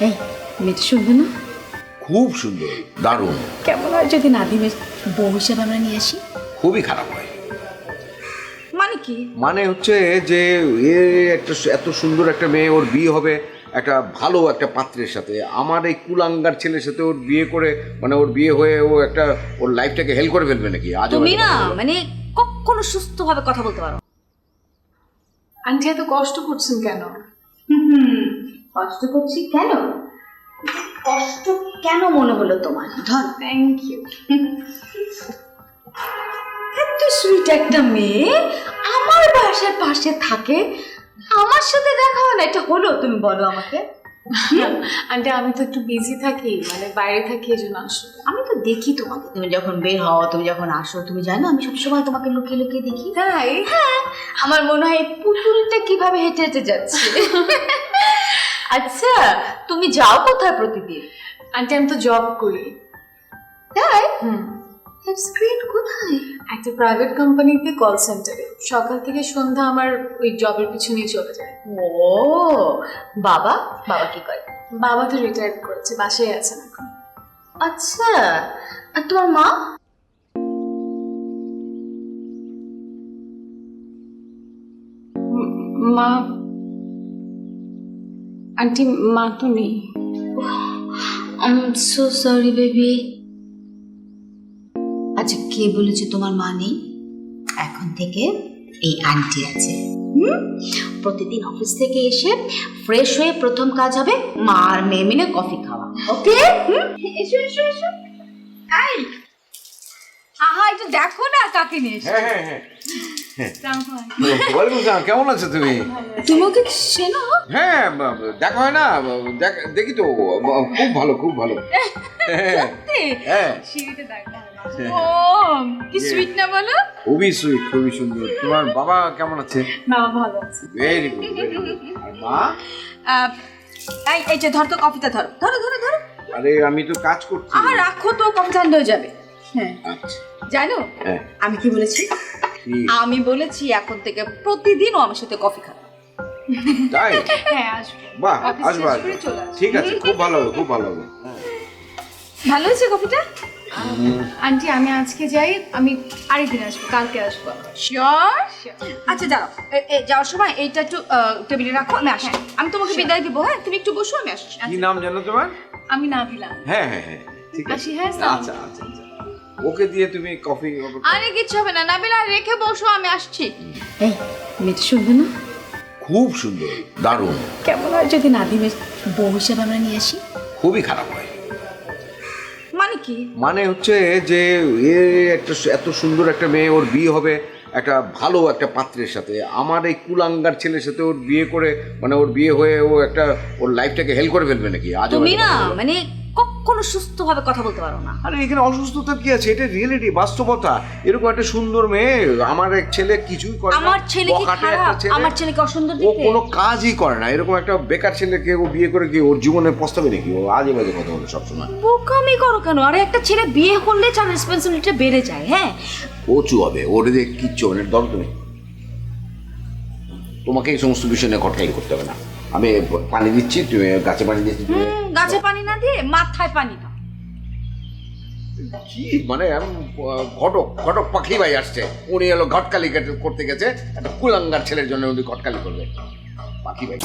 এই মেয়েটা শুনবে না? খুব সুন্দর, দারুণ। কেমন হয় যদি নাদিমের বউ হিসেবে আমরা নিয়ে আসি? খুবই খারাপ হয়। মানে কি? মানে হচ্ছে যে একটা এত সুন্দর একটা মেয়ে, ওর বিয়ে হবে একটা ভালো একটা পাত্রের সাথে। আমার এই কুলাঙ্গার ছেলের সাথে ওর বিয়ে করে, মানে ওর বিয়ে হয়ে ও একটা ওর লাইফটাকে হেল করে ফেলবে নাকি? আজ তুমি না মানে কখনো সুস্থভাবে কথা বলতে পারো? আন্টি এত কষ্ট করছেন কেন? কষ্ট করছি কেন? কষ্ট কেন মনে হলো তোমার? ধর, থ্যাংক ইউ। এত সুইট একটা মেয়ে আমার বাসার পাশে থাকে, আমার সাথে দেখা হয় না, এটা হলো? তুমি বলো আমাকে। আন্টি আমি তো একটু বিজি থাকি, মানে বাইরে থাকি, এই জন্য আসলে আমি তো দেখি তোমাকে, তুমি যখন বের হও, তুমি যখন আসো, তুমি জানো আমি সবসময় তোমাকে লুকিয়ে লুকিয়ে দেখি। তাই? হ্যাঁ, আমার মনে হয় এই পুতুলটা কিভাবে হেঁটে হেঁটে যাচ্ছে। আচ্ছা, তুমি যাও কোথায় প্রতিদিন? আন্টি আমি তো জব করি। তাই? হুম, স্ক্রিন কোথায়? একটা প্রাইভেট কোম্পানিতে কল সেন্টারে। সকাল থেকে সন্ধ্যা আমার ওই জবের পিছনেই চলে যায়। ও বাবা, বাবা কি করে? বাবা তো রিটায়ার করেছে, বাসায় আছেন এখন। আচ্ছা, আর তোমার মা? মা, আন্টি মা তো নেই। I am so sorry baby. আচ্ছা, কে বলেছে তোমার মা নেই? এখন থেকে এই আন্টি আছে। প্রতিদিন অফিস থেকে এসে ফ্রেশ হয়ে প্রথম কাজ হবে মা আর মেয়ে মিলে কফি খাওয়া। ওকে? এসো এসো এসো। আই, আহা, একটু দেখো না কাকে নিয়ে এসে। হ্যাঁ হ্যাঁ হ্যাঁ। ওয়ালাইকুম আসসালাম, কেমন আছো তুমি? তুমি ওকে চেনো? হ্যাঁ, দেখা হয় না, দেখি তো। খুব ভালো, খুব ভালো। হ্যাঁ, সিঁড়িতে দেখা হয়। ও কি সুইট না বলো? খুবই সুইট, খুবই সুন্দর। তোমার বাবা কেমন আছে? বাবা ভালো আছে। Very good, very good. আর মা? এই যে ধর তো কফিটা, ধরো ধরো ধরো ধরো। আরে আমি তো কাজ করছি। রাখো তো, কফি ঠান্ডা হয়ে যাবে। হ্যাঁ, আচ্ছা, জানো হ্যাঁ। আমি কি বলেছি? কি? আমি বলেছি এখন থেকে প্রতিদিন ও আমার সাথে কফি খাবে। তাই? হ্যাঁ আসবো। বাহ, অফিস আসবা, শেষ করে চলে আসবো। ঠিক আছে, খুব ভালো হবে, খুব ভালো হবে। ভালো হয়েছে কফিটা? আন্টি আমি আজকে যাই, আমি আরেকদিন আসবো, কালকে আসবো। শিওর? আচ্ছা যাও, যাওয়ার সময় এইটা একটু টেবিলে রাখো, আমি আসি। আমি তোমাকে বিদায় দিব। হ্যাঁ, তুমি একটু বসো, আমি আসছি। কি নাম জানো তোমার? আমি নাবিলা। হ্যাঁ হ্যাঁ হ্যাঁ, ঠিক আছে। আসি, হ্যাঁ, আচ্ছা আচ্ছা আচ্ছা। ওকে দিয়ে তুমি কফি। আরে কিচ্ছু হবে না, নাবিলা রেখে বসো, আমি আসছি। এই মেয়েটা শুনবে না? খুব সুন্দর, দারুণ। কেমন হয় যদি নাদিমের বউ হিসেবে আমরা নিয়ে আসি? খুবই খারাপ হয়। মানে কি? মানে হচ্ছে যে একটা এত সুন্দর একটা মেয়ে, ওর বিয়ে হবে একটা ভালো একটা পাত্রের সাথে। আমার এই কুলাঙ্গার ছেলের সাথে ওর বিয়ে করে, মানে ওর বিয়ে হয়ে ও একটা ওর লাইফটাকে হেল করে ফেলবে নাকি? আজ তুমি না মানে কখনো সুস্থভাবে কথা বলতে পারো না। আরে এখানে অসুস্থতা কি আছে? এটা রিয়েলিটি, বাস্তবতা। এরকম একটা সুন্দর মেয়ে, আমার এক ছেলে কিছুই করে না। আমার ছেলে কি বখাটে খারাপ? একটা ছেলে। আমার ছেলে কি অসুন্দর ও দেখতে? কোনো কাজই করে না। এরকম একটা বেকার ছেলেকে ও বিয়ে করে কি ওর জীবনে পস্তাবে নাকি? ও আজে বাজে কথা বলে সবসময়। বোকামি করো কেন? আরে একটা ছেলে বিয়ে করলে তার রেসপন্সিবিলিটি বেড়ে যায়। হ্যাঁ, কচু হবে, ওর দিয়ে কিচ্ছু হবে না। ধরো তুমি, তোমাকে এই সমস্ত বিষয় নিয়ে খটকাই করতে হবে না। আমি পানি দিচ্ছি, তুমি গাছে পানি দিচ্ছি। গাছে পানি না দিয়ে মাথায় পানি দাও। কি মানে ঘটক ঘটক পাখি ভাই আসছে, উনি এলো ঘটকালি করতে গেছে। একটা কুলাঙ্গার ছেলের জন্য উনি ঘটকালি করবে। পাখি ভাই।